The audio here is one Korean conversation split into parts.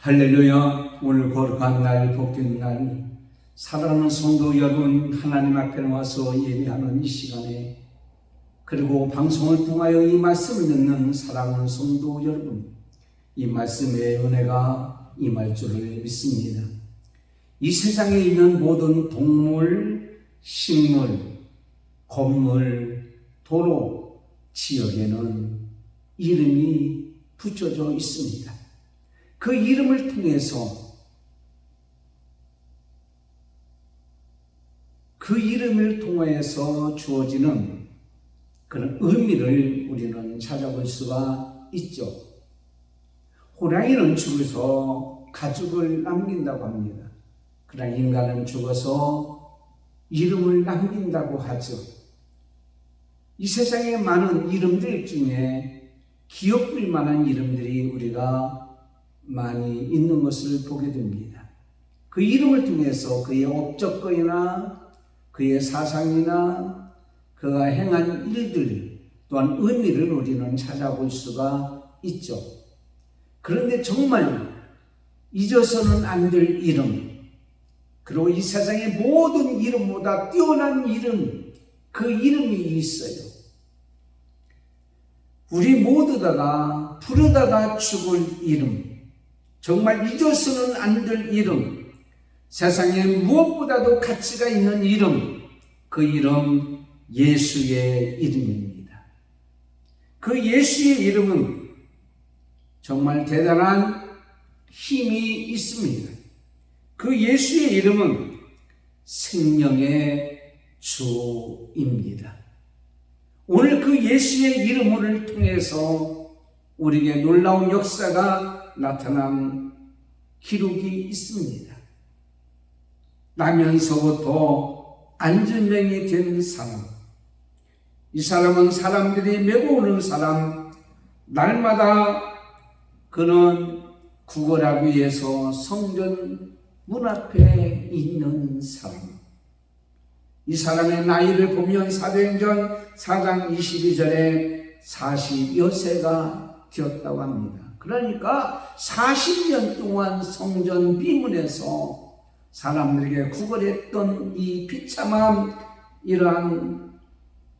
할렐루야. 오늘 거룩한 날, 복된 날, 사랑하는 성도 여러분, 하나님 앞에 와서 예배하는 이 시간에, 그리고 방송을 통하여 이 말씀을 듣는 사랑하는 성도 여러분, 이 말씀의 은혜가 임할 줄을 믿습니다. 이 세상에 있는 모든 동물, 식물, 건물, 도로, 지역에는 이름이 붙여져 있습니다. 그 이름을 통해서 주어지는 그런 의미를 우리는 찾아볼 수가 있죠. 호랑이는 죽어서 가죽을 남긴다고 합니다. 그러나 인간은 죽어서 이름을 남긴다고 하죠. 이 세상에 많은 이름들 중에 기억할 만한 이름들이 우리가 많이 있는 것을 보게 됩니다. 그 이름을 통해서 그의 업적거리나 그의 사상이나 그가 행한 일들 또한 의미를 우리는 찾아볼 수가 있죠. 그런데 정말 잊어서는 안 될 이름, 그리고 이 세상의 모든 이름보다 뛰어난 이름, 그 이름이 있어요. 우리 모두다가 부르다가 죽을 이름, 정말 잊어서는 안 될 이름, 세상에 무엇보다도 가치가 있는 이름, 그 이름 예수의 이름입니다. 그 예수의 이름은 정말 대단한 힘이 있습니다. 그 예수의 이름은 생명의 주입니다. 오늘 그 예수의 이름을 통해서 우리에게 놀라운 역사가 나타난 기록이 있습니다. 나면서부터 안전병이 된 사람, 이 사람은 사람들이 메고 오는 사람, 날마다 그는 구걸하기 위해서 성전 문 앞에 있는 사람. 이 사람의 나이를 보면 사도행전 4장 22절에 40여 세가 되었다고 합니다. 그러니까 40년 동안 성전 비문에서 사람들에게 구걸했던 이 비참한 이러한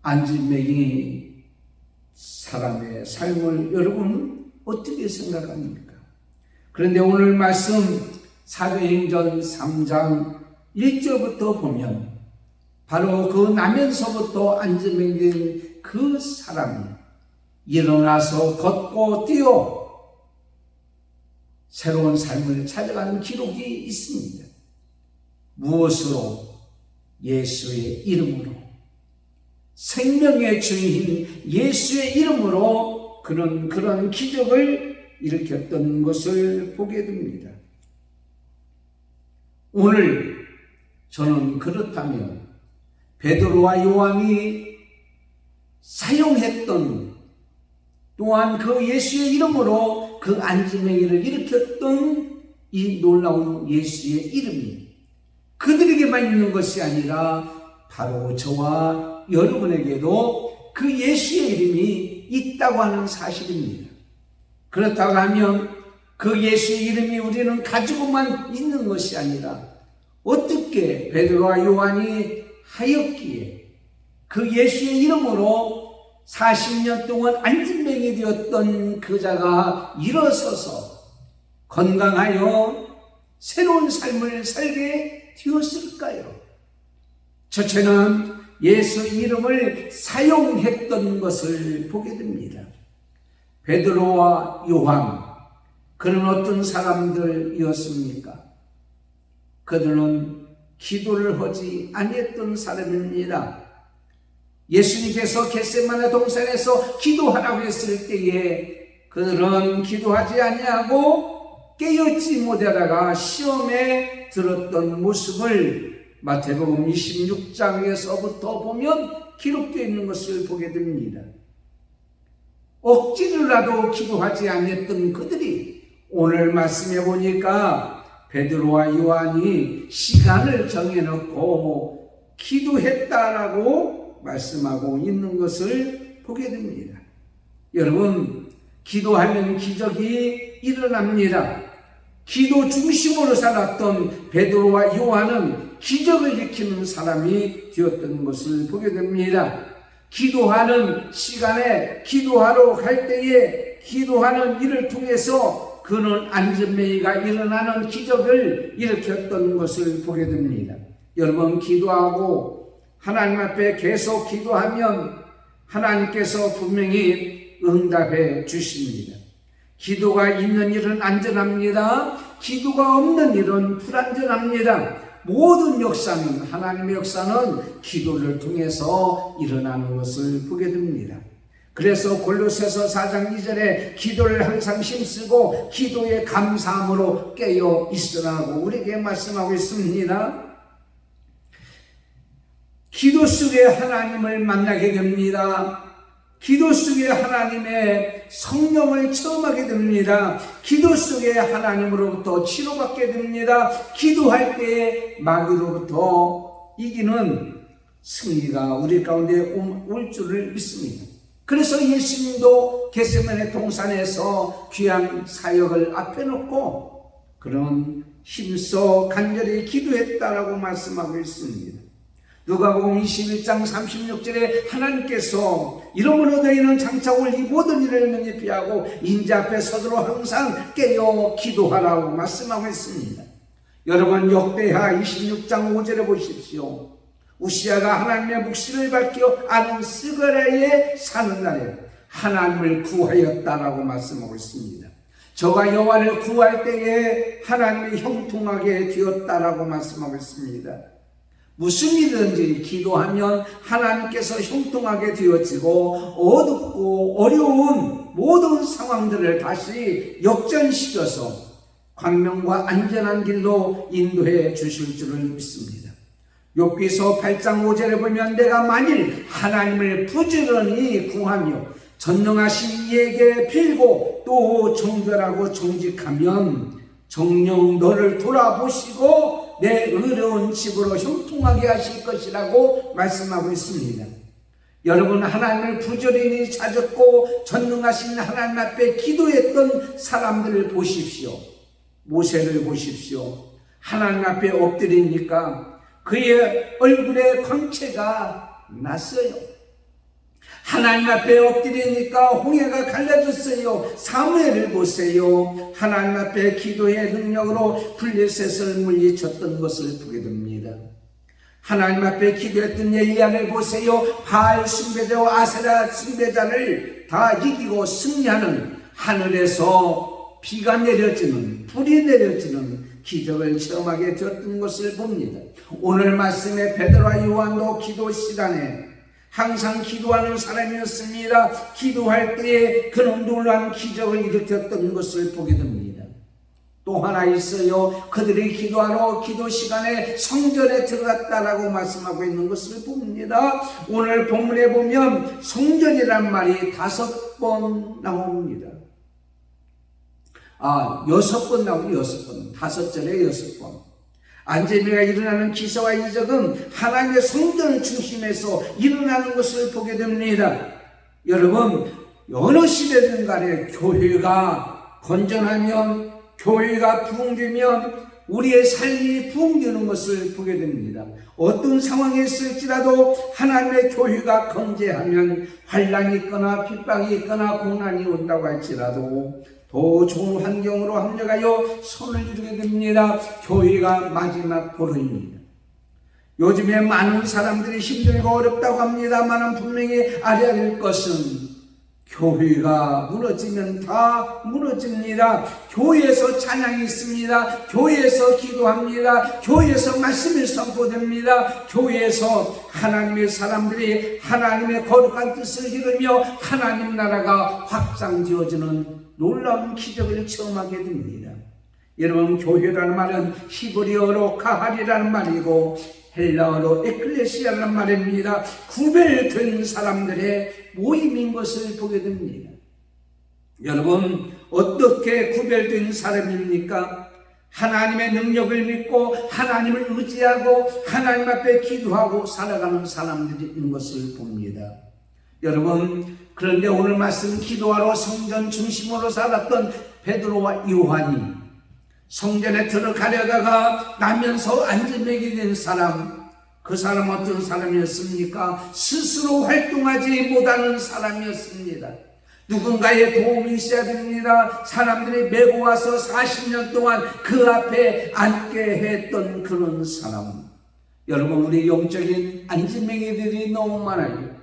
안진뱅이 사람의 삶을 여러분 어떻게 생각합니까? 그런데 오늘 말씀 사도행전 3장 1절부터 보면 바로 그 나면서부터 안진뱅이 된 그 사람이 일어나서 걷고 뛰어 새로운 삶을 찾아가는 기록이 있습니다. 무엇으로? 예수의 이름으로, 생명의 주인 예수의 이름으로 그는 그런 기적을 일으켰던 것을 보게 됩니다. 오늘 저는 그렇다면 베드로와 요한이 사용했던, 또한 그 예수의 이름으로 그 안진뱅이를 일으켰던 이 놀라운 예수의 이름이 그들에게만 있는 것이 아니라 바로 저와 여러분에게도 그 예수의 이름이 있다고 하는 사실입니다. 그렇다고 하면 그 예수의 이름이 우리는 가지고만 있는 것이 아니라 어떻게 베드로와 요한이 하였기에 그 예수의 이름으로 40년 동안 안진뱅이 되었던 그 자가 일어서서 건강하여 새로운 삶을 살게 되었을까요? 첫째는 예수 이름을 사용했던 것을 보게 됩니다. 베드로와 요한, 그는 어떤 사람들이었습니까? 그들은 기도를 하지 아니했던 사람입니다. 예수님께서 겟세마네 동산에서 기도하라고 했을 때에 그들은 기도하지 아니하고 깨어있지 못하다가 시험에 들었던 모습을 마태복음 26장에서부터 보면 기록되어 있는 것을 보게 됩니다. 억지로라도 기도하지 않았던 그들이 오늘 말씀해 보니까 베드로와 요한이 시간을 정해놓고 기도했다라고 말씀하고 있는 것을 보게 됩니다. 여러분, 기도하면 기적이 일어납니다. 기도 중심으로 살았던 베드로와 요한은 기적을 일으키는 사람이 되었던 것을 보게 됩니다. 기도하는 시간에 기도하러 갈 때에 기도하는 일을 통해서 그는 안전매이가 일어나는 기적을 일으켰던 것을 보게 됩니다. 여러분, 기도하고 하나님 앞에 계속 기도하면 하나님께서 분명히 응답해 주십니다. 기도가 있는 일은 안전합니다. 기도가 없는 일은 불안전합니다. 모든 역사는, 하나님의 역사는 기도를 통해서 일어나는 것을 보게 됩니다. 그래서 골로새서 4장 2절에 기도를 항상 힘쓰고 기도에 감사함으로 깨어 있으라고 우리에게 말씀하고 있습니다. 기도 속에 하나님을 만나게 됩니다. 기도 속에 하나님의 성령을 체험하게 됩니다. 기도 속에 하나님으로부터 치료받게 됩니다. 기도할 때에 마귀로부터 이기는 승리가 우리 가운데 올 줄을 믿습니다. 그래서 예수님도 겟세마네 동산에서 귀한 사역을 앞에 놓고 그런 힘써 간절히 기도했다라고 말씀하고 있습니다. 누가복음 21장 36절에 하나님께서 이러므로 너희는 장차 올 이 모든 일을 능히 피하고 인자 앞에 서도록 항상 깨어 기도하라고 말씀하고 있습니다. 여러분, 역대하 26장 5절에 보십시오. 우시야가 하나님의 묵시를 밝혀 아는 스가랴에 사는 날에 하나님을 구하였다라고 말씀하고 있습니다. 저가 여호와를 구할 때에 하나님이 형통하게 되었다라고 말씀하고 있습니다. 무슨 일이든지 기도하면 하나님께서 형통하게 되어지고 어둡고 어려운 모든 상황들을 다시 역전시켜서 광명과 안전한 길로 인도해 주실 줄을 믿습니다. 욥기서 8장 5절에 보면 내가 만일 하나님을 부지런히 구하며 전능하신 이에게 빌고 또 정결하고 정직하면 정녕 너를 돌아보시고 내 어려운 집으로 형통하게 하실 것이라고 말씀하고 있습니다. 여러분, 하나님을 부지런히 찾았고 전능하신 하나님 앞에 기도했던 사람들을 보십시오. 모세를 보십시오. 하나님 앞에 엎드리니까 그의 얼굴에 광채가 났어요. 하나님 앞에 엎드리니까 홍해가 갈라졌어요. 사무엘을 보세요. 하나님 앞에 기도의 능력으로 블레셋을 물리쳤던 것을 보게 됩니다. 하나님 앞에 기도했던 엘리야를 보세요. 바알 숭배자와 아세라 숭배자를 다 이기고 승리하는, 하늘에서 비가 내려지는, 불이 내려지는 기적을 체험하게 되었던 것을 봅니다. 오늘 말씀에 베드로와 요한도 기도 시간에 항상 기도하는 사람이었습니다. 기도할 때에 그는 놀라운 기적을 일으켰던 것을 보게 됩니다. 또 하나 있어요. 그들이 기도하러 기도 시간에 성전에 들어갔다라고 말씀하고 있는 것을 봅니다. 오늘 본문에 보면 성전이란 말이 5번 나옵니다. 6번 나오고 6번, 5절에 6번. 안재미가 일어나는 기사와 이적은 하나님의 성전을 중심해서 일어나는 것을 보게 됩니다. 여러분, 어느 시대든 간에 교회가 건전하면, 교회가 부흥되면 우리의 삶이 부흥되는 것을 보게 됩니다. 어떤 상황에 있을지라도 하나님의 교회가 건재하면 환난이 있거나 핍박이 있거나 고난이 온다고 할지라도 더 좋은 환경으로 합력하여 손을 이루게 됩니다. 교회가 마지막 보루입니다. 요즘에 많은 사람들이 힘들고 어렵다고 합니다만 분명히 알아야 될 것은 교회가 무너지면 다 무너집니다. 교회에서 찬양이 있습니다. 교회에서 기도합니다. 교회에서 말씀이 선포됩니다. 교회에서 하나님의 사람들이 하나님의 거룩한 뜻을 이루며 하나님 나라가 확장되어지는 놀라운 기적을 체험하게 됩니다. 여러분, 교회라는 말은 히브리어로 카할이라는 말이고 헬라어로 에클레시아라는 말입니다. 구별된 사람들의 모임인 것을 보게 됩니다. 여러분, 어떻게 구별된 사람입니까? 하나님의 능력을 믿고 하나님을 의지하고 하나님 앞에 기도하고 살아가는 사람들인 것을 봅니다. 여러분, 그런데 오늘 말씀 기도하러 성전 중심으로 살았던 베드로와 요한이 성전에 들어가려다가 나면서 안진뱅이 된 사람, 그 사람 어떤 사람이었습니까? 스스로 활동하지 못하는 사람이었습니다. 누군가의 도움이 있어야 됩니다. 사람들이 메고 와서 40년 동안 그 앞에 앉게 했던 그런 사람. 여러분, 우리 영적인 안진뱅이들이 너무 많아요.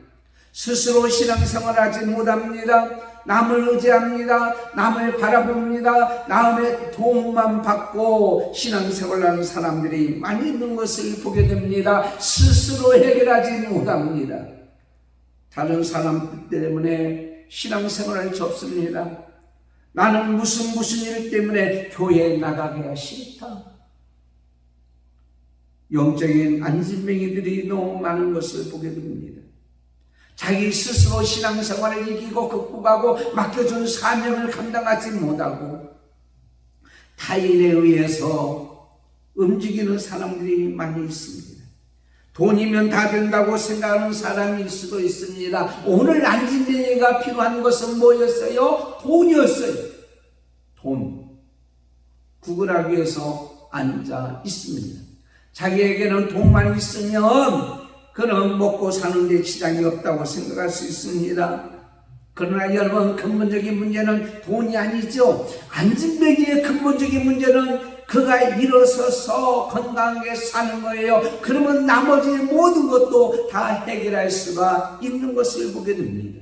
스스로 신앙생활하지 못합니다. 남을 의지합니다. 남을 바라봅니다. 남의 도움만 받고 신앙생활하는 사람들이 많이 있는 것을 보게 됩니다. 스스로 해결하지 못합니다. 다른 사람 때문에 신앙생활을 접습니다. 나는 무슨 일 때문에 교회에 나가기가 싫다. 영적인 안진뱅이들이 너무 많은 것을 보게 됩니다. 자기 스스로 신앙생활을 이기고 극복하고 맡겨준 사명을 감당하지 못하고 타인에 의해서 움직이는 사람들이 많이 있습니다. 돈이면 다 된다고 생각하는 사람일 수도 있습니다. 오늘 안진뱅이가 필요한 것은 뭐였어요? 돈이었어요. 돈. 구걸하기 위해서 앉아 있습니다. 자기에게는 돈만 있으면 그는 먹고 사는데 지장이 없다고 생각할 수 있습니다. 그러나 여러분, 근본적인 문제는 돈이 아니죠. 안진뱅이의 근본적인 문제는 그가 일어서서 건강하게 사는 거예요. 그러면 나머지 모든 것도 다 해결할 수가 있는 것을 보게 됩니다.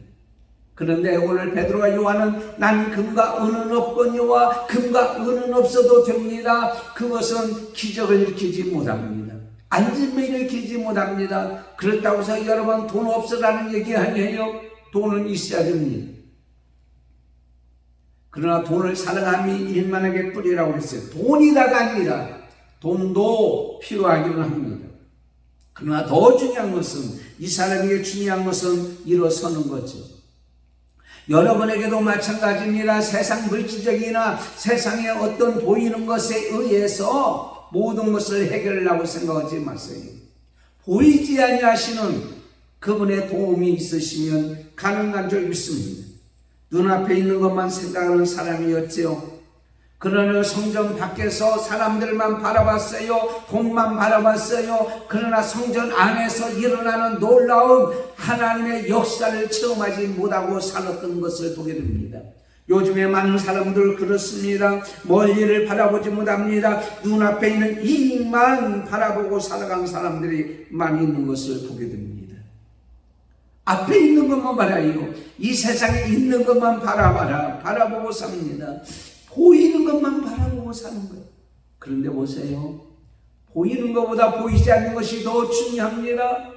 그런데 오늘 베드로와 요한은 난 금과 은은 없거니와 금과 은은 없어도 됩니다. 그것은 기적을 일으키지 못합니다. 안진뱅이를 일으키지 못합니다. 그렇다고 해서 여러분 돈 없으라는 얘기 아니에요. 돈은 있어야 됩니다. 그러나 돈을 사랑함이 일만하게 뿌리라고 했어요. 돈이 다가 아니라 돈도 필요하기는 합니다. 그러나 더 중요한 것은, 이 사람에게 중요한 것은 일어서는 거죠. 여러분에게도 마찬가지입니다. 세상 물질적이나 세상의 어떤 보이는 것에 의해서 모든 것을 해결하려고 생각하지 마세요. 보이지 아니하시는 그분의 도움이 있으시면 가능한 줄 믿습니다. 눈앞에 있는 것만 생각하는 사람이었지요. 그러나 성전 밖에서 사람들만 바라봤어요. 돈만 바라봤어요. 그러나 성전 안에서 일어나는 놀라운 하나님의 역사를 체험하지 못하고 살았던 것을 보게 됩니다. 요즘에 많은 사람들 그렇습니다. 멀리를 바라보지 못합니다. 눈앞에 있는 이익만 바라보고 살아가는 사람들이 많이 있는 것을 보게 됩니다. 앞에 있는 것만 바라요. 이 세상에 있는 것만 바라보고 삽니다. 보이는 것만 바라보고 사는 거예요. 그런데 보세요. 보이는 것보다 보이지 않는 것이 더 중요합니다.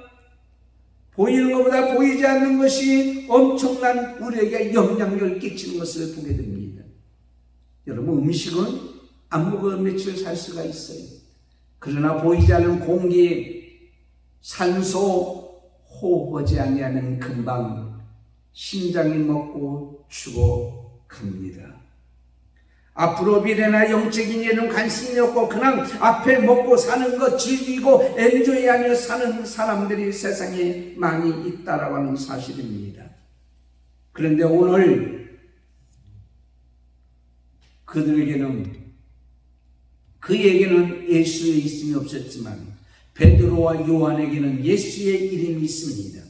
보이는 것보다 보이지 않는 것이 엄청난 우리에게 영향력을 끼치는 것을 보게 됩니다. 여러분, 음식은 안 먹으면 며칠 살 수가 있어요. 그러나 보이지 않는 공기, 산소, 호흡하지 아니하면 금방 심장이 먹고 죽어갑니다. 앞으로 미래나 영적인 일은 관심이 없고 그냥 앞에 먹고 사는 것 즐기고 엔조이하며 사는 사람들이 세상에 많이 있다라고 하는 사실입니다. 그런데 오늘 그에게는 예수의 있음이 없었지만 베드로와 요한에게는 예수의 이름이 있습니다.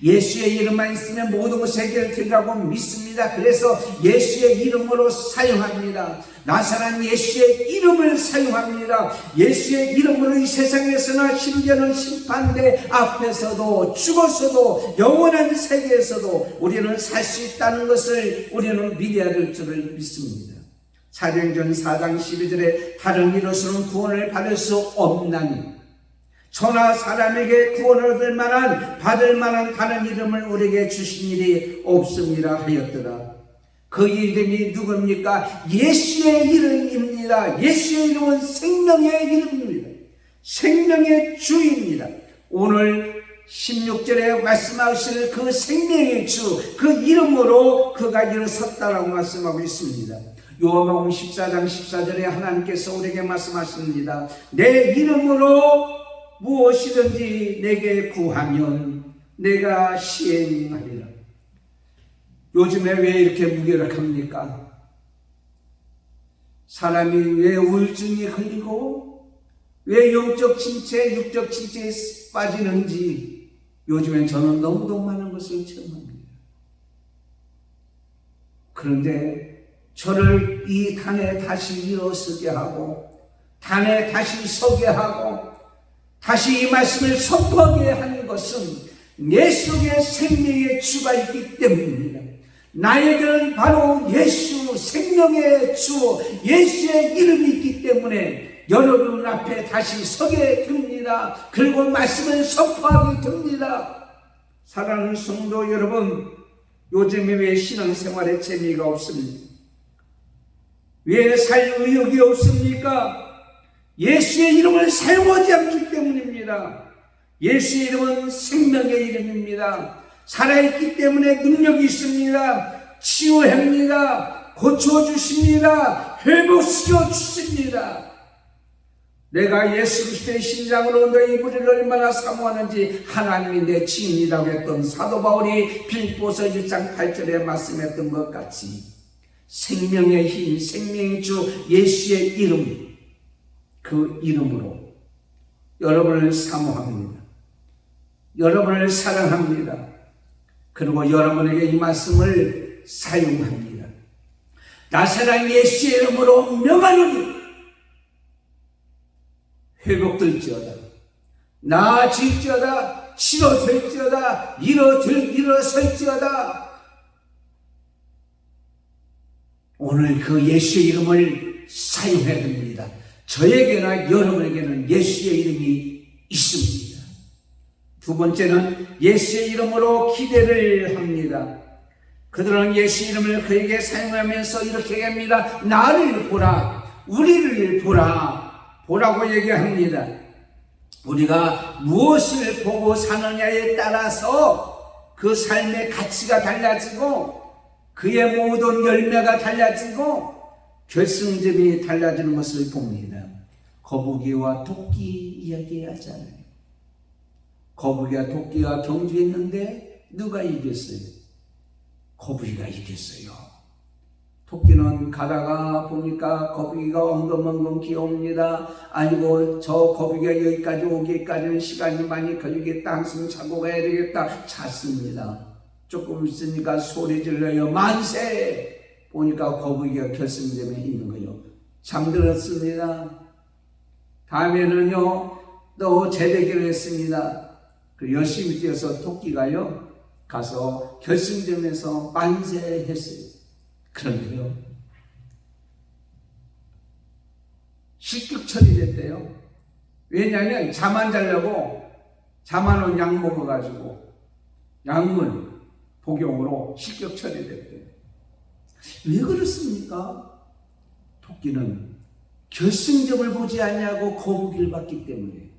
예수의 이름만 있으면 모든 것이 해결되리라고 믿습니다. 그래서 예수의 이름으로 사용합니다. 나사렛 예수의 이름을 사용합니다. 예수의 이름으로 이 세상에서나 심지어는 심판대 앞에서도 죽었어도 영원한 세계에서도 우리는 살 수 있다는 것을 우리는 믿어야 될 줄을 믿습니다. 사도행전 4장 12절에 다른 이로서는 구원을 받을 수 없나니 천하 사람에게 구원을 받을 만한 다른 이름을 우리에게 주신 일이 없습니다 하였더라. 그 이름이 누굽니까? 예수의 이름입니다. 예수의 이름은 생명의 이름입니다. 생명의 주입니다. 오늘 16절에 말씀하실 그 생명의 주, 그 이름으로 그가 일어섰다라고 말씀하고 있습니다. 요한복음 14장 14절에 하나님께서 우리에게 말씀하십니다. 내 이름으로 무엇이든지 내게 구하면 내가 시행하리라. 요즘에 왜 이렇게 무기력합니까? 사람이 왜 우울증에 걸리고 왜 영적 침체, 육적 침체에 빠지는지 요즘엔 저는 너무도 많은 것을 체험합니다. 그런데 저를 이 단에 다시 일어서게 하고 단에 다시 서게 하고 다시 이 말씀을 선포하게 하는 것은 내 속에 생명의 주가 있기 때문입니다. 나에게는 바로 예수, 생명의 주, 예수의 이름이 있기 때문에 여러분 앞에 다시 서게 됩니다. 그리고 말씀을 선포하게 됩니다. 사랑하는 성도 여러분, 요즘에 왜 신앙생활에 재미가 없습니까? 왜 살 의욕이 없습니까? 예수의 이름을 사용하지 않기 때문입니다. 예수의 이름은 생명의 이름입니다. 살아있기 때문에 능력이 있습니다. 치유합니다. 고쳐주십니다. 회복시켜 주십니다. 내가 예수 그리스도의 신장으로 너희 무리를 얼마나 사모하는지 하나님이 내 지인이라고 했던 사도 바울이 빌립보서 1장 8절에 말씀했던 것 같이 생명의 힘, 생명의 주 예수의 이름, 그 이름으로 여러분을 사모합니다. 여러분을 사랑합니다. 그리고 여러분에게 이 말씀을 사용합니다. 나사렛 예수의 이름으로 명하노니 회복될지어다, 나아질지어다, 치료될지어다, 일어설지어다. 오늘 그 예수의 이름을 사용해야 됩니다. 저에게나 여러분에게는 예수의 이름이 있습니다. 두 번째는 예수의 이름으로 기대를 합니다. 그들은 예수의 이름을 그에게 사용하면서 이렇게 합니다. 나를 보라, 우리를 보라, 보라고 얘기합니다. 우리가 무엇을 보고 사느냐에 따라서 그 삶의 가치가 달라지고 그의 모든 열매가 달라지고 결승점이 달라지는 것을 봅니다. 거북이와 토끼 이야기하잖아요. 거북이와 토끼가 경주했는데 누가 이겼어요? 거북이가 이겼어요. 토끼는 가다가 보니까 거북이가 엉금엉금 귀여웁니다. 아니고 저 거북이가 여기까지 오기까지는 시간이 많이 걸리겠다. 한숨 자고 가야 되겠다. 잤습니다. 조금 있으니까 소리 질러요. 만세! 보니까 거북이가 결승점에 있는 거예요. 잠들었습니다. 다음에는요, 또 재대기를 했습니다. 그 열심히 뛰어서 토끼가요, 가서 결승점에서 만세했어요. 그런데요, 식욕 처리됐대요. 왜냐하면 잠 안 자려고 잠 안 온 약 먹어가지고 약물 복용으로 식욕 처리됐대요. 왜 그렇습니까? 토끼는 결승점을 보지 않냐고 거북이를 봤기 때문에.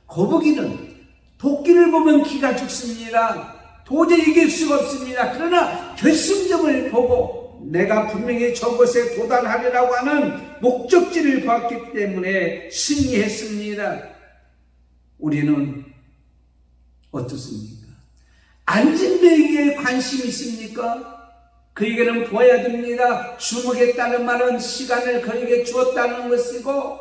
거북이는 토끼를 보면 기가 죽습니다. 도저히 이길 수가 없습니다. 그러나 결승점을 보고 내가 분명히 저것에 도달하리라고 하는 목적지를 봤기 때문에 승리했습니다. 우리는 어떻습니까? 앉은 배에게 관심이 있습니까? 그에게는 보아야 됩니다. 주목했다는 말은 시간을 그에게 주었다는 것이고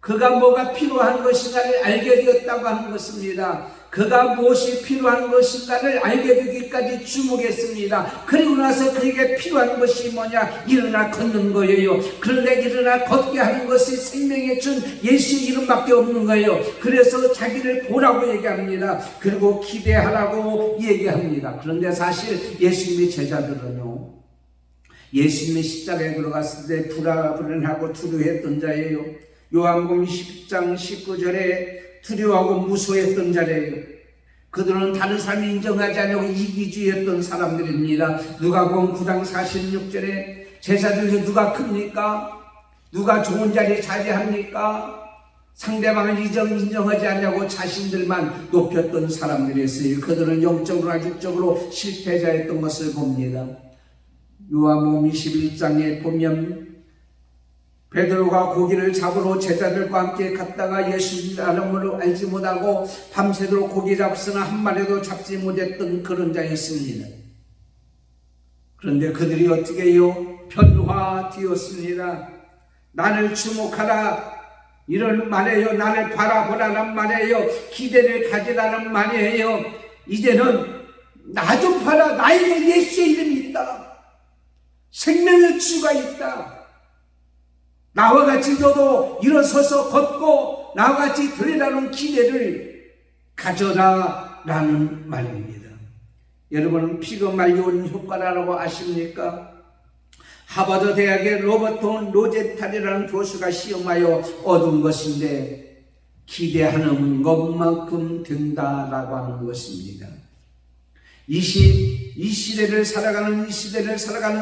그가 뭐가 필요한 것인가를 알게 되었다고 하는 것입니다. 그가 무엇이 필요한 것인가를 알게 되기까지 주목했습니다. 그리고 나서 그에게 필요한 것이 뭐냐? 일어나 걷는 거예요. 그런데 일어나 걷게 하는 것이 생명의 준 예수의 이름밖에 없는 거예요. 그래서 자기를 보라고 얘기합니다. 그리고 기대하라고 얘기합니다. 그런데 사실 예수님의 제자들은요, 예수님의 십자가에 들어갔을 때 불안하고 두려워했던 자예요. 요한복음 10장 19절에 두려워하고 무서워했던 자래요. 그들은 다른 사람이 인정하지 않고 이기주의했던 사람들입니다. 누가복음 9장 46절에 제자들 중 누가 큽니까? 누가 좋은 자리에 차지합니까? 상대방을 인정하지 않냐고 자신들만 높였던 사람들이었어요. 그들은 영적으로나 육적으로 실패자였던 것을 봅니다. 요한복음 21장에 보면 베드로가 고기를 잡으러 제자들과 함께 갔다가 예수님의 이름을 알지 못하고 밤새도록 고기 잡으나 한 마리도 잡지 못했던 그런 자였습니다. 그런데 그들이 어떻게 해요? 변화되었습니다. 나를 주목하라 이런 말이에요. 나를 바라보라는 말이에요. 기대를 가지라는 말이에요. 이제는 나 좀 봐라. 나에게 예수의 이름이 있다. 생명의 주가 있다. 나와 같이 너도 일어서서 걷고 나와 같이 되리라는 기대를 가져라 라는 말입니다. 여러분은 피가 말려온 효과라고 아십니까? 하버드 대학의 로버트 로젠탈이라는 교수가 시험하여 얻은 것인데 기대하는 것만큼 된다라고 하는 것입니다. 이 시대를 살아가는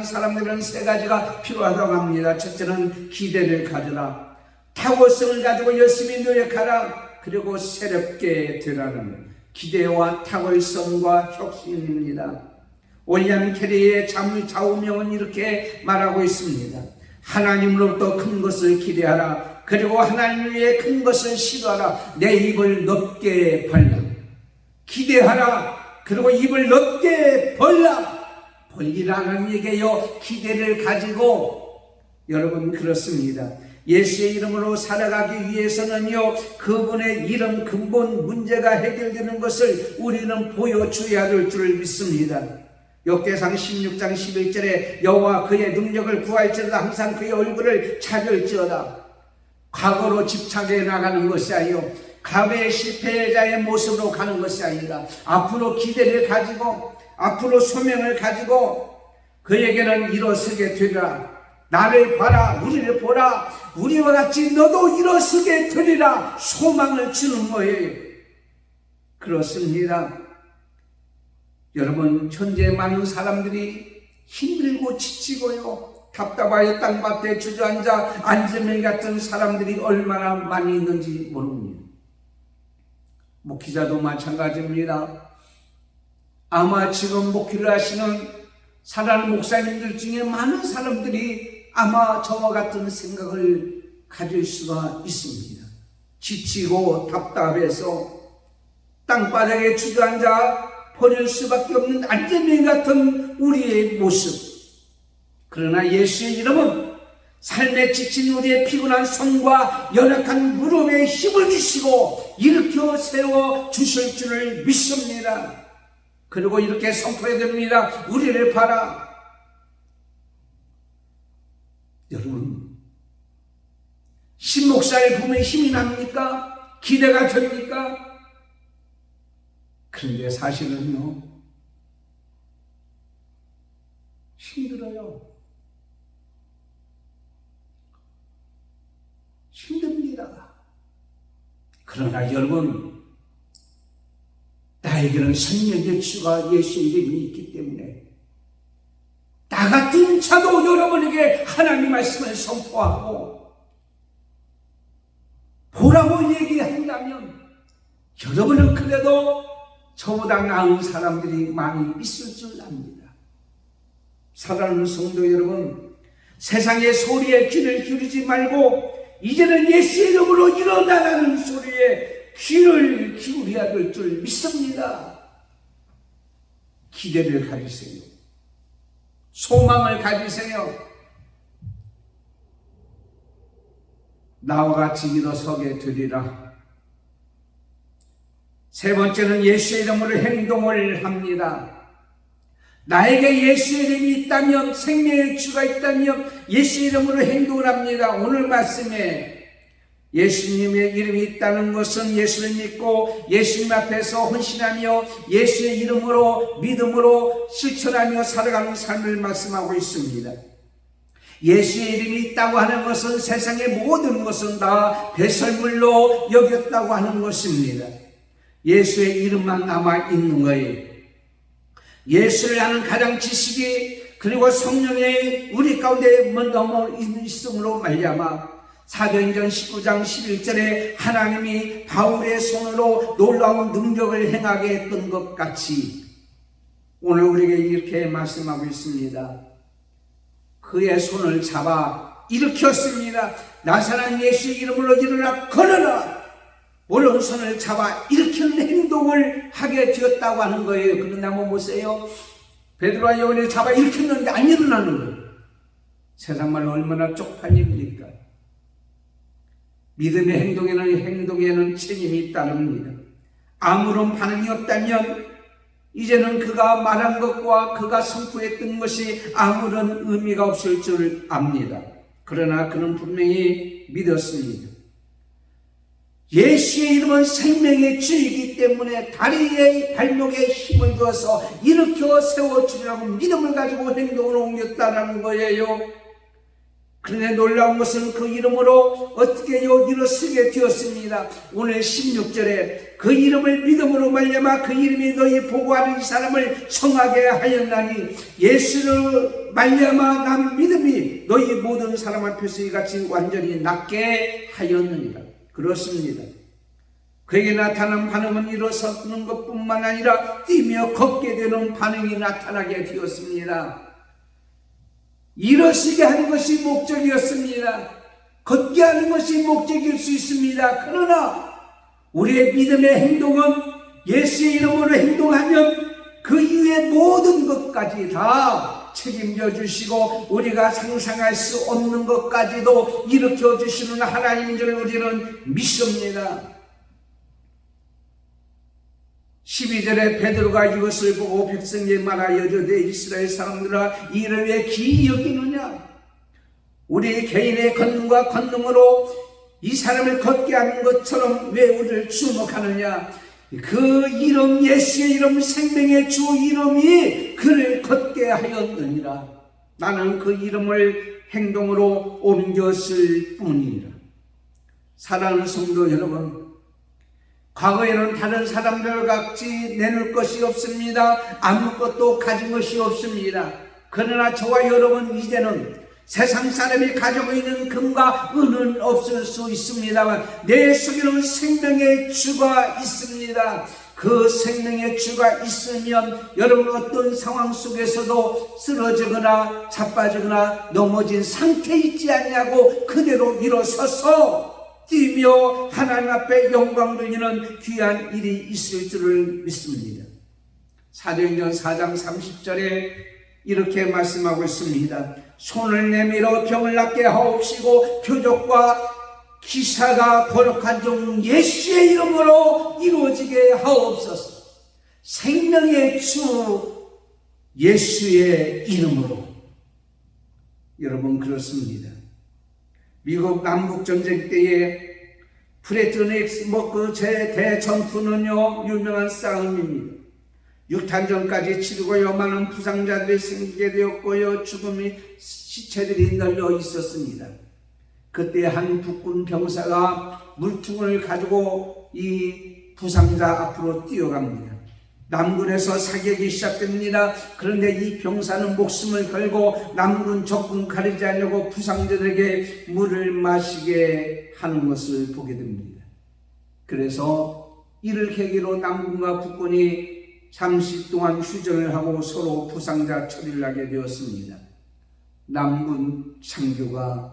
사람들은 세 가지가 필요하다고 합니다. 첫째는 기대를 가져라. 탁월성을 가지고 열심히 노력하라. 그리고 새롭게 되라는 기대와 탁월성과 혁신입니다. 윌리엄 캐리의 좌우명은 이렇게 말하고 있습니다. 하나님으로부터 큰 것을 기대하라. 그리고 하나님 위에 큰 것을 시도하라. 내 입을 넓게 벌라. 기대하라. 그리고 입을 넓게 벌리라는 얘기예요. 기대를 가지고. 여러분 그렇습니다. 예수의 이름으로 살아가기 위해서는요, 그분의 이름 근본 문제가 해결되는 것을 우리는 보여줘야 될 줄 믿습니다. 역대상 16장 11절에 여호와 그의 능력을 구할지어다 항상 그의 얼굴을 찾을지어다. 과거로 집착해 나가는 것이 아니요 과거의 실패자의 모습으로 가는 것이 아니라 앞으로 기대를 가지고 앞으로 소명을 가지고 그에게는 일어서게 되리라. 나를 봐라, 우리를 보라, 우리와 같이 너도 일어서게 되리라. 소망을 주는 거예요. 그렇습니다. 여러분, 현재 많은 사람들이 힘들고 지치고요, 답답하여 땅밭에 주저앉아 안전맨 같은 사람들이 얼마나 많이 있는지 모릅니다. 목회자도 마찬가지입니다. 아마 지금 목회를 하시는 사랑하는 목사님들 중에 많은 사람들이 아마 저와 같은 생각을 가질 수가 있습니다. 지치고 답답해서 땅바닥에 주저앉아 버릴 수밖에 없는 안전맨 같은 우리의 모습. 그러나 예수의 이름은 삶에 지친 우리의 피곤한 손과 연약한 무릎에 힘을 주시고 일으켜 세워 주실 줄을 믿습니다. 그리고 이렇게 선포해야 됩니다. 우리를 봐라. 여러분, 신목사를 보면 힘이 납니까? 기대가 됩니까? 그런데 사실은요, 힘들어요. 힘듭니다. 그러나 여러분, 나에게는 생명의 주가 예수의 이름이 있기 때문에 나 같은 자도 여러분에게 하나님의 말씀을 선포하고 보라고 얘기한다면 여러분은 그래도 저보다 나은 사람들이 많이 있을 줄 압니다. 사랑하는 성도 여러분, 세상의 소리에 귀를 기울이지 말고 이제는 예수의 이름으로 일어나라는 소리에 귀를 기울여야 될 줄 믿습니다. 기대를 가지세요. 소망을 가지세요. 나와 같이 일어서게 되리라. 세 번째는 예수의 이름으로 행동을 합니다. 나에게 예수의 이름이 있다면, 생명의 주가 있다면 예수의 이름으로 행동을 합니다. 오늘 말씀에 예수님의 이름이 있다는 것은 예수를 믿고 예수님 앞에서 헌신하며 예수의 이름으로 믿음으로 실천하며 살아가는 삶을 말씀하고 있습니다. 예수의 이름이 있다고 하는 것은 세상의 모든 것은 다 배설물로 여겼다고 하는 것입니다. 예수의 이름만 남아 있는 거예요. 예수를 아는 가장 지식이 그리고 성령의 우리 가운데 넘어 있음으로 말미암아 사도행전 19장 11절에 하나님이 바울의 손으로 놀라운 능력을 행하게 했던 것 같이 오늘 우리에게 이렇게 말씀하고 있습니다. 그의 손을 잡아 일으켰습니다. 나사렛 예수의 이름으로 일어나 걸어라. 오른손을 잡아 일으키는 행동을 하게 되었다고 하는 거예요. 그런데 한번 보세요. 베드로와 요한을 잡아 일으켰는데 안 일어나는 거예요. 세상 말로 얼마나 쪽팔립니까? 믿음의 행동에는 책임이 따릅니다. 아무런 반응이 없다면 이제는 그가 말한 것과 그가 선포했던 것이 아무런 의미가 없을 줄 압니다. 그러나 그는 분명히 믿었습니다. 예수의 이름은 생명의 주이기 때문에 다리에 발목에 힘을 주어서 일으켜 세워주리라고 믿음을 가지고 행동을 옮겼다는 거예요. 그런데 놀라운 것은 그 이름으로 어떻게 일어서게 되었습니다. 오늘 16절에 그 이름을 믿음으로 말미암아 그 이름이 너희 보고하는 이 사람을 청하게 하였나니, 예수를 말미암아 난 믿음이 너희 모든 사람 앞에서 이같이 완전히 낫게 하였느니라. 그렇습니다. 그에게 나타난 반응은 일어서는 것뿐만 아니라 뛰며 걷게 되는 반응이 나타나게 되었습니다. 일어서게 하는 것이 목적이었습니다. 걷게 하는 것이 목적일 수 있습니다. 그러나 우리의 믿음의 행동은 예수의 이름으로 행동하면 그 이후의 모든 것까지 다 책임져 주시고 우리가 상상할 수 없는 것까지도 일으켜 주시는 하나님인 줄 우리는 믿습니다. 12절에 베드로가 이것을 보고 백성에게 말하여 이르되 이스라엘 사람들아, 이를 왜 기이 여기느냐? 우리 개인의 권능과 권능으로 이 사람을 걷게 하는 것처럼 왜 우리를 주목하느냐? 그 이름, 예수의 이름, 생명의 주 이름이 그를 걷게 하였느니라. 나는 그 이름을 행동으로 옮겼을 뿐이라. 사랑하는 성도 여러분, 과거에는 다른 사람들 같이 내놓을 것이 없습니다. 아무것도 가진 것이 없습니다. 그러나 저와 여러분 이제는 세상 사람이 가지고 있는 금과 은은 없을 수 있습니다만 내 속에는 생명의 주가 있습니다. 그 생명의 주가 있으면 여러분 어떤 상황 속에서도 쓰러지거나 자빠지거나 넘어진 상태에 있지 않냐고 그대로 일어서서 뛰며 하나님 앞에 영광 돌리는 귀한 일이 있을 줄을 믿습니다. 사도행전 4장 30절에 이렇게 말씀하고 있습니다. 손을 내밀어 병을 낫게 하옵시고 표적과 기사가 거룩한 종 예수의 이름으로 이루어지게 하옵소서. 생명의 주 예수의 이름으로. 여러분 그렇습니다. 미국 남북전쟁 때에 프레트닉스 그 대전투는요 유명한 싸움입니다. 6탄전까지 치르고요 많은 부상자들이 생기게 되었고요 죽음의 시체들이 널려 있었습니다. 그때 한 북군 병사가 물통을 가지고 이 부상자 앞으로 뛰어갑니다. 남군에서 사격이 시작됩니다. 그런데 이 병사는 목숨을 걸고 남군 적군 가리지 않으려고 부상자들에게 물을 마시게 하는 것을 보게 됩니다. 그래서 이를 계기로 남군과 북군이 잠시 동안 휴전을 하고 서로 부상자 처리를 하게 되었습니다. 남군 장교가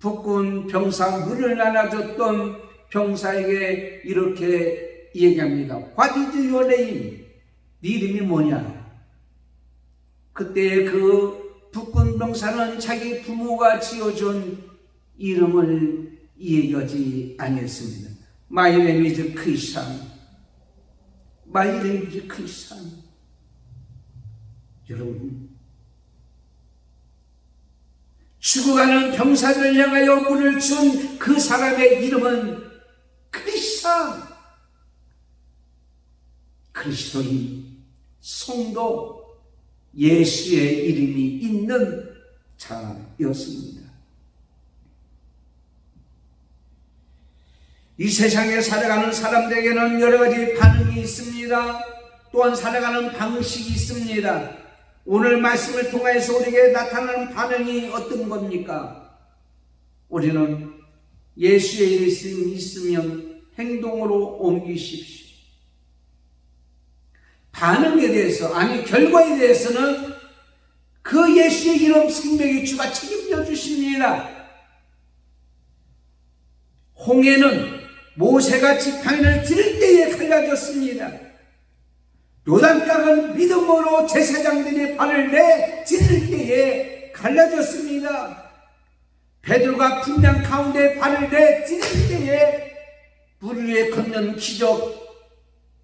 북군 병사 물을 나눠줬던 병사에게 이렇게 얘기합니다. What is your name? 네 이름이 뭐냐? 그때 그 북군 병사는 자기 부모가 지어준 이름을 얘기하지 아니했습니다. My name is Christian. My name is Christian. 여러분, 죽어가는 병사들을 향하여 물을 준 그 사람의 이름은 크리스찬. 그리스도인, 성도, 예수의 이름이 있는 자였습니다. 이 세상에 살아가는 사람들에게는 여러 가지 반응이 있습니다. 또한 살아가는 방식이 있습니다. 오늘 말씀을 통해서 우리에게 나타나는 반응이 어떤 겁니까? 우리는 예수의 이름이 있으면 행동으로 옮기십시오. 반응에 대해서, 아니 결과에 대해서는 그 예수의 이름 생명의 주가 책임져 주십니다. 홍해는 모세가 지팡이를 들 때에 갈라졌습니다. 요단강은 믿음으로 제사장들이 발을 내디딜 때에 갈라졌습니다. 베드로가 풍랑 가운데 발을 내디딜 때에 물 위에 걷는 기적,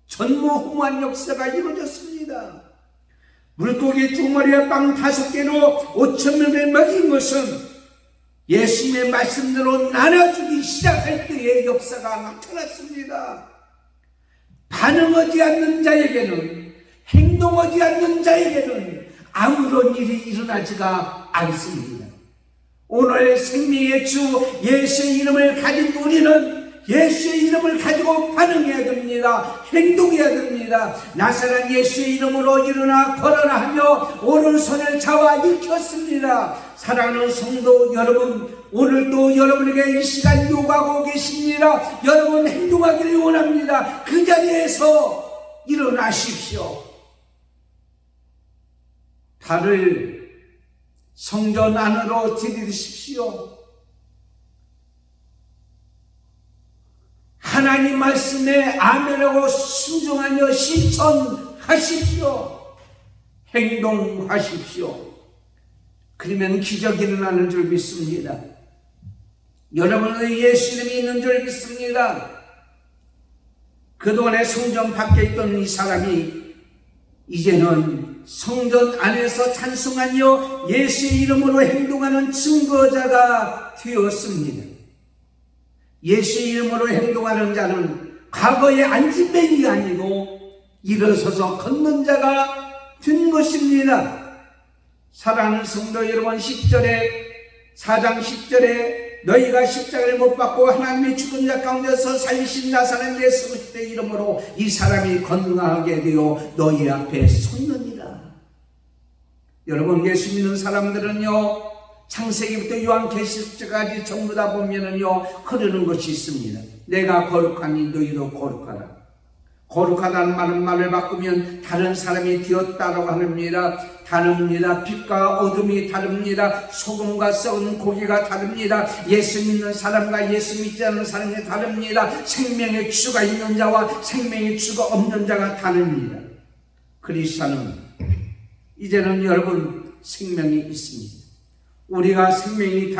전무후무한 역사가 이루어졌습니다. 물고기 2마리와 빵 5개로 5,000명을 먹인 것은 예수님의 말씀대로 나눠주기 시작할 때의 역사가 나타났습니다. 반응하지 않는 자에게는, 행동하지 않는 자에게는 아무런 일이 일어나지가 않습니다. 오늘 생명의 주 예수의 이름을 가진 우리는 예수의 이름을 가지고 반응해야 됩니다. 행동해야 됩니다. 나사렛 예수의 이름으로 일어나 걸어라 하며 오른손을 잡아 일으켰습니다. 사랑하는 성도 여러분, 오늘도 여러분에게 이 시간 요구하고 계십니다. 여러분 행동하기를 원합니다. 그 자리에서 일어나십시오. 발을 성전 안으로 들이십시오. 하나님 말씀에 아멘하고 순종하며 실천하십시오. 행동하십시오. 그러면 기적이 일어나는 줄 믿습니다. 여러분의 예수 이름이 있는 줄 믿습니다. 그동안에 성전 밖에 있던 이 사람이 이제는 성전 안에서 찬송하며 예수의 이름으로 행동하는 증거자가 되었습니다. 예수의 이름으로 행동하는 자는 과거의 안진뱅이가 아니고 일어서서 걷는 자가 된 것입니다. 사랑하는 성도 여러분, 4장 10절에 너희가 십자가를 못 받고 하나님의 죽은 자 가운데서 살리신 나사렛 예수 그리스도의 이름으로 이 사람이 건강하게 되어 너희 앞에 섰느니라. 여러분, 예수 믿는 사람들은요, 창세기부터 요한계시록까지 전부 다 보면은요, 흐르는 것이 있습니다. 내가 거룩하니 너희도 거룩하라. 거룩하다는 말을 바꾸면 다른 사람이 되었다라고 합니다. 다릅니다. 빛과 어둠이 다릅니다. 소금과 썩은 고기가 다릅니다. 예수 믿는 사람과 예수 믿지 않는 사람이 다릅니다. 생명의 주가 있는 자와 생명의 주가 없는 자가 다릅니다. 그리스도는 이제는 여러분 생명이 있습니다. 우리가 생명이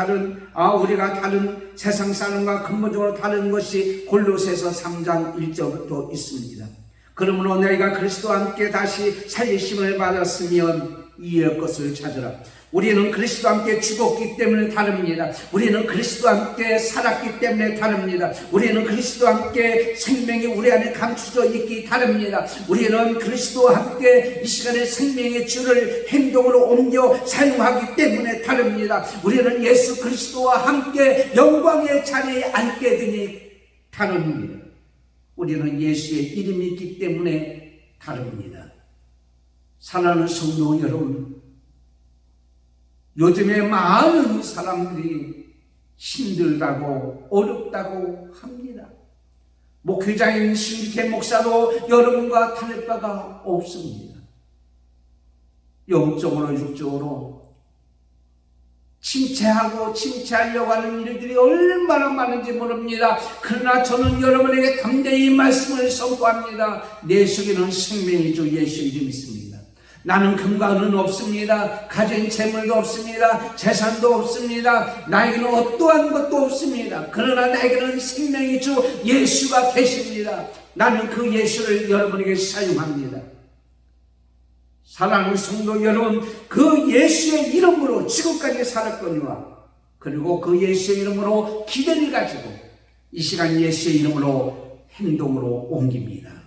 우리가 다른 세상 사람과 근본적으로 다른 것이 골로새서 3장 1절부터 있습니다. 그러므로 너희가 그리스도와 함께 다시 살리심을 받았으면 이의 것을 찾으라. 우리는 그리스도와 함께 죽었기 때문에 다릅니다. 우리는 그리스도와 함께 살았기 때문에 다릅니다. 우리는 그리스도와 함께 생명이 우리 안에 감추져 있기 다릅니다. 우리는 그리스도와 함께 이 시간에 생명의 주를 행동으로 옮겨 사용하기 때문에 다릅니다. 우리는 예수 그리스도와 함께 영광의 자리에 앉게 되니 다릅니다. 우리는 예수의 이름이 있기 때문에 다릅니다. 사랑하는 성도 여러분, 요즘에 많은 사람들이 힘들다고 어렵다고 합니다. 목회자인 신기태 목사도 여러분과 다를 바가 없습니다. 영적으로 육적으로 칭찬하려고 하는 일들이 얼마나 많은지 모릅니다. 그러나 저는 여러분에게 담대히 말씀을 선포합니다. 내 속에는 생명의 주 예수 이름이 있습니다. 나는 금과 은은 없습니다. 가진 재물도 없습니다. 재산도 없습니다. 나에게는 어떠한 것도 없습니다. 그러나 나에게는 생명의 주 예수가 계십니다. 나는 그 예수를 여러분에게 사용합니다. 사랑하는 성도 여러분, 그 예수의 이름으로 지금까지 살았거니와 그리고 그 예수의 이름으로 기대를 가지고 이 시간 예수의 이름으로 행동으로 옮깁니다.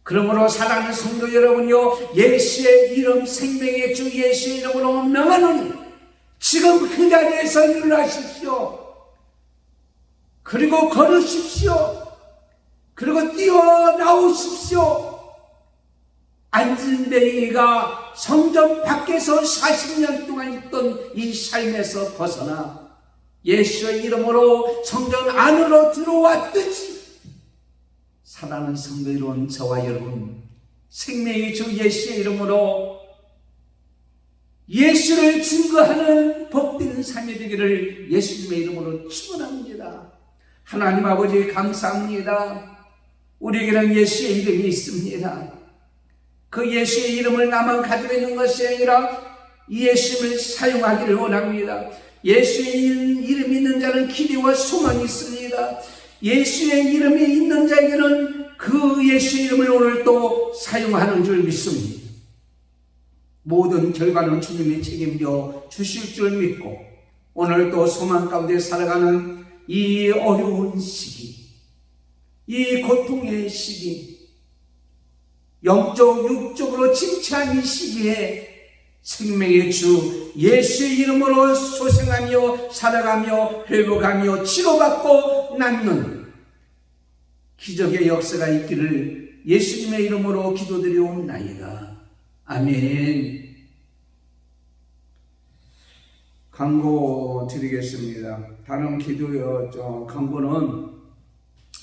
그러므로 사랑하는 성도 여러분요, 예수의 이름, 생명의 주 예수의 이름으로 명하노니 지금 그 자리에서 일어나십시오. 그리고 걸으십시오. 그리고 뛰어나오십시오. 안진뱅이가 성전 밖에서 40년 동안 있던 이 삶에서 벗어나 예수의 이름으로 성전 안으로 들어왔듯이 사랑하는 성도 여러분, 저와 여러분, 생명의 주 예수의 이름으로 예수를 증거하는 복된 삶이 되기를 예수님의 이름으로 축원합니다. 하나님 아버지 감사합니다. 우리에게는 예수의 이름이 있습니다. 그 예수의 이름을 나만 가지고 있는 것이 아니라 이 예수님을 사용하기를 원합니다. 예수의 이름이 있는 자는 기대와 소망이 있습니다. 예수의 이름이 있는 자에게는 그 예수의 이름을 오늘 또 사용하는 줄 믿습니다. 모든 결과는 주님이 책임져 주실 줄 믿고 오늘 또 소망 가운데 살아가는 이 어려운 시기, 이 고통의 시기, 영적 육적으로 침체한 이 시기에 생명의 주 예수의 이름으로 소생하며 살아가며 회복하며 치료받고 낫는 기적의 역사가 있기를 예수님의 이름으로 기도드리옵나이다. 아멘. 광고 드리겠습니다. 다른 기도요, 광고는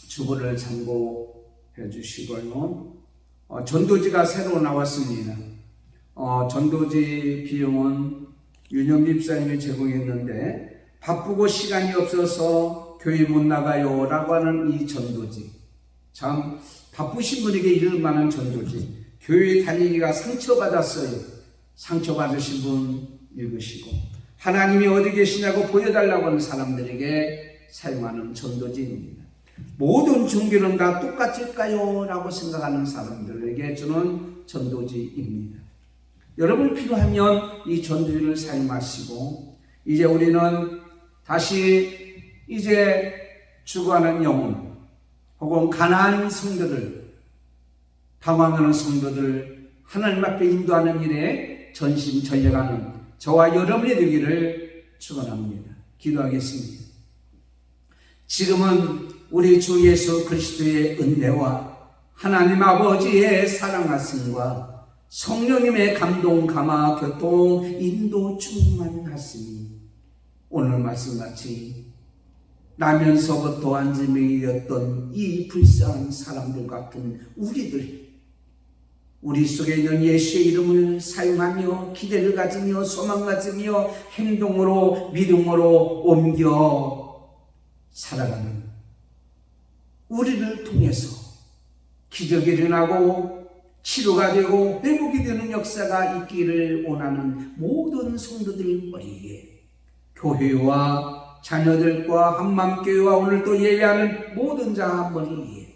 주보를 참고해 주시고요. 전도지가 새로 나왔습니다. 전도지 비용은 윤영 집사님이 제공했는데 바쁘고 시간이 없어서 교회 못 나가요 라고 하는 이 전도지, 참 바쁘신 분에게 이를 만한 전도지, 교회 다니기가 상처받았어요. 상처받으신 분 읽으시고 하나님이 어디 계시냐고 보여달라고 하는 사람들에게 사용하는 전도지입니다. 모든 종교는 다 똑같을까요? 라고 생각하는 사람들에게 주는 전도지입니다. 여러분 필요하면 이 전도지를 사용하시고 이제 우리는 다시 이제 죽어가는 영혼 혹은 가난한 성도들, 당황하는 성도들 하나님 앞에 인도하는 일에 전심전력하는 저와 여러분이 되기를 축원합니다. 기도하겠습니다. 지금은 우리 주 예수 그리스도의 은혜와 하나님 아버지의 사랑하심과 성령님의 감동, 감화, 교통, 인도 충만하시니 오늘 말씀같이 나면서부터 안지명이었던 이 불쌍한 사람들 같은 우리 속에 있는 예수의 이름을 사용하며 기대를 가지며 소망 가지며 행동으로 믿음으로 옮겨 살아가는 우리를 통해서 기적이 일어나고 치료가 되고 회복이 되는 역사가 있기를 원하는 모든 성도들 머리에 교회와 자녀들과 한맘교회와 오늘 또 예배하는 모든 자 머리에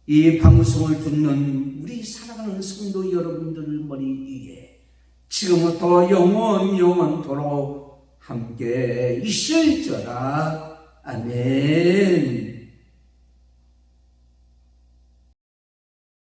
이 방송을 듣는 우리 사랑하는 성도 여러분들 머리 위에 지금부터 영원토록 함께 있을지어다. 아멘.